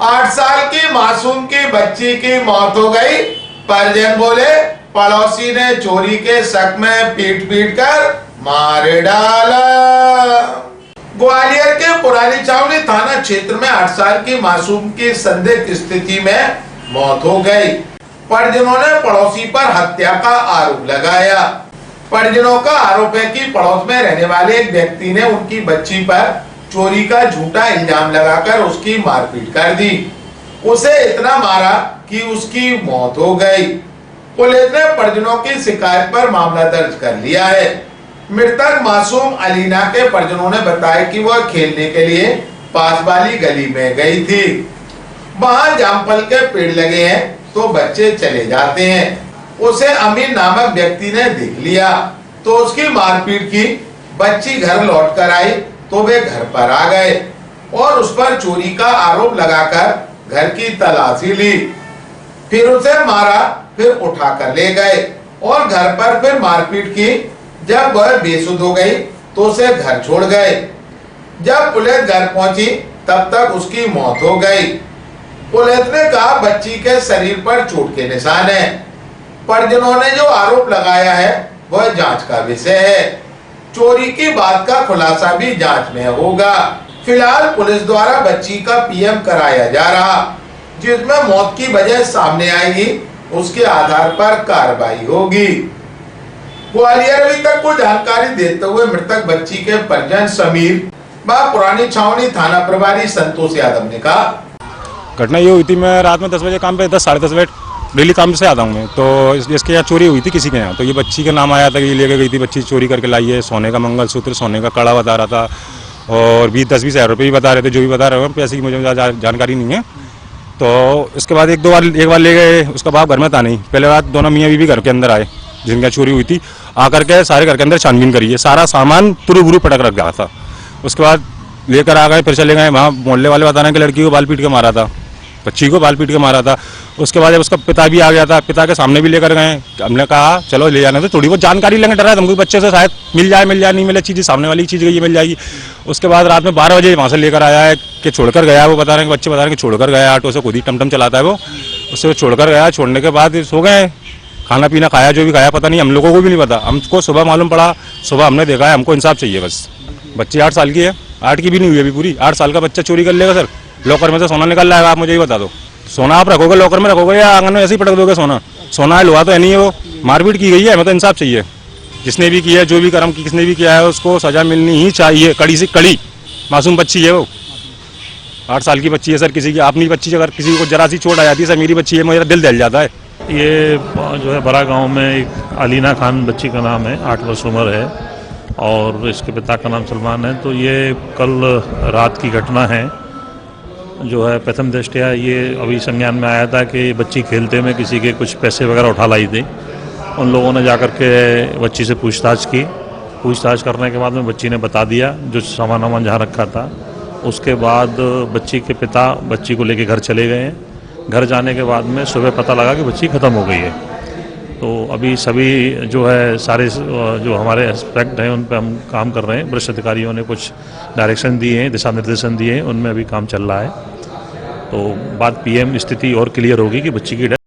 8 साल की मासूम की बच्ची की मौत हो गई। परिजन बोले पड़ोसी ने चोरी के शक में पीट पीट कर मार डाला। ग्वालियर के पुरानी छावनी थाना क्षेत्र में 8 साल की मासूम की संदिग्ध स्थिति में मौत हो गई। परिजनों ने पड़ोसी पर हत्या का आरोप लगाया। परिजनों का आरोप है कि पड़ोस में रहने वाले एक व्यक्ति ने उनकी बच्ची पर चोरी का झूठा इल्जाम लगाकर उसकी मारपीट कर दी। उसे इतना मारा कि उसकी मौत हो गई। पुलिस ने परिजनों की शिकायत पर मामला दर्ज कर लिया है। मृतक मासूम अलीना के परिजनों ने बताया कि वह खेलने के लिए पास वाली गली में गई थी। वहां जामफल के पेड़ लगे हैं तो बच्चे चले जाते हैं। उसे अमीन नामक व्यक्ति ने देख लिया तो उसकी मारपीट की। बच्ची घर लौट कर आई तो वे घर पर आ गए और उस पर चोरी का आरोप लगाकर घर की तलाशी ली। फिर उसे मारा, फिर उठा कर ले गए और घर पर फिर मारपीट की। जब वह बेसुध हो गई तो उसे घर छोड़ गए। जब पुलिस घर पहुंची तब तक उसकी मौत हो गई। पुलिस ने कहा बच्ची के शरीर पर चोट के निशान है। परिजनों ने जो आरोप लगाया है वह जांच का विषय है। चोरी की बात का खुलासा भी जांच में होगा। फिलहाल पुलिस द्वारा बच्ची का पीएम कराया जा रहा, जिसमें मौत की वजह सामने आएगी उसके आधार पर कार्रवाई होगी। ग्वालियर अभी तक को जानकारी देते हुए मृतक बच्ची के परिजन समीर व पुरानी छावनी थाना प्रभारी संतोष यादव ने कहा, घटना ये हुई थी, मैं रात में 10 बजे काम पे 10 साढ़े 10 बजे डेली काम से आता हूँ मैं, तो इसके यहाँ चोरी हुई थी किसी के यहाँ। तो ये बच्ची का नाम आया था कि ये लेके गई थी, बच्ची चोरी करके लाई है। सोने का मंगलसूत्र, सोने का कड़ा बता रहा था और 10-20 हज़ार रुपये भी बता रहे थे। जो भी बता रहे हैं पैसे की मुझे जानकारी नहीं है। तो इसके बाद एक बार ले गए, उसका बाप घर में था नहीं। पहले रात दोनों मियाँ बीवी घर के अंदर आए जिनका चोरी हुई थी। आकर के सारे घर के अंदर छानबीन करी है, सारा सामान तुरु बुरु पटक रख गया था। उसके बाद लेकर आ गए, फिर चले गए। वहाँ मोहल्ले वाले बता रहे हैं कि लड़की को बाल पीट के मारा था, बच्ची को बाल पीट के मारा था। उसके बाद जब उसका पिता भी आ गया था, पिता के सामने भी लेकर गए। हमने कहा चलो ले जाने तो थोड़ी बहुत जानकारी लेंगे, डरा हमको बच्चे से शायद मिल जाए नहीं मिले चीज़, सामने वाली चीज़ ये मिल जाएगी। उसके बाद रात में 12 बजे वहाँ से लेकर आया है कि छोड़कर गया। वो बता रहे हैं, बच्चे बता रहे हैं कि छोड़कर गया। ऑटो से खुद ही टमटम चलाता है वो, उससे छोड़कर गया। छोड़ने के बाद सो गए, खाना पीना खाया, जो भी खाया पता नहीं, हम लोगों को भी नहीं पता। हमको सुबह मालूम पड़ा, सुबह हमने देखा है। हमको इंसाफ चाहिए बस। बच्ची 8 साल की है, 8 की भी नहीं हुई अभी पूरी। 8 साल का बच्चा चोरी कर लेगा सर? लॉकर में से सोना निकल रहा है, आप मुझे ही बता दो। सोना आप रखोगे लॉकर में रखोगे या आंगन में ऐसे ही पटक दोगे? सोना है, लोहा तो है नहीं है। वो मारपीट की गई है, हमें तो इंसाफ चाहिए। जिसने भी किया, जो भी कर्म किसने भी किया है, उसको सजा मिलनी ही चाहिए, कड़ी से कड़ी। मासूम बच्ची है वो, 8 साल की बच्ची है सर। किसी की अपनी बच्ची अगर किसी को जरा सी चोट आ जाती है, सर मेरी बच्ची है, मेरा दिल दहल जाता है। ये जो है बड़ा गांव में एक अलीना खान बच्ची का नाम है, 8 वर्ष उम्र है और इसके पिता का नाम सलमान है। तो ये कल रात की घटना है जो है। प्रथम दृष्टया ये अभी संज्ञान में आया था कि बच्ची खेलते में किसी के कुछ पैसे वगैरह उठा लाई थी। उन लोगों ने जाकर के बच्ची से पूछताछ की। पूछताछ करने के बाद में बच्ची ने बता दिया जो सामान वामान जहाँ रखा था। उसके बाद बच्ची के पिता बच्ची को लेके घर चले गए हैं। घर जाने के बाद में सुबह पता लगा कि बच्ची ख़त्म हो गई है। तो अभी सभी जो है सारे जो हमारे एस्पेक्ट हैं उन पर हम काम कर रहे हैं। वरिष्ठ अधिकारियों ने कुछ डायरेक्शन दिए हैं, दिशा निर्देशन दिए हैं, उनमें अभी काम चल रहा है। तो बाद पीएम स्थिति और क्लियर होगी कि बच्ची की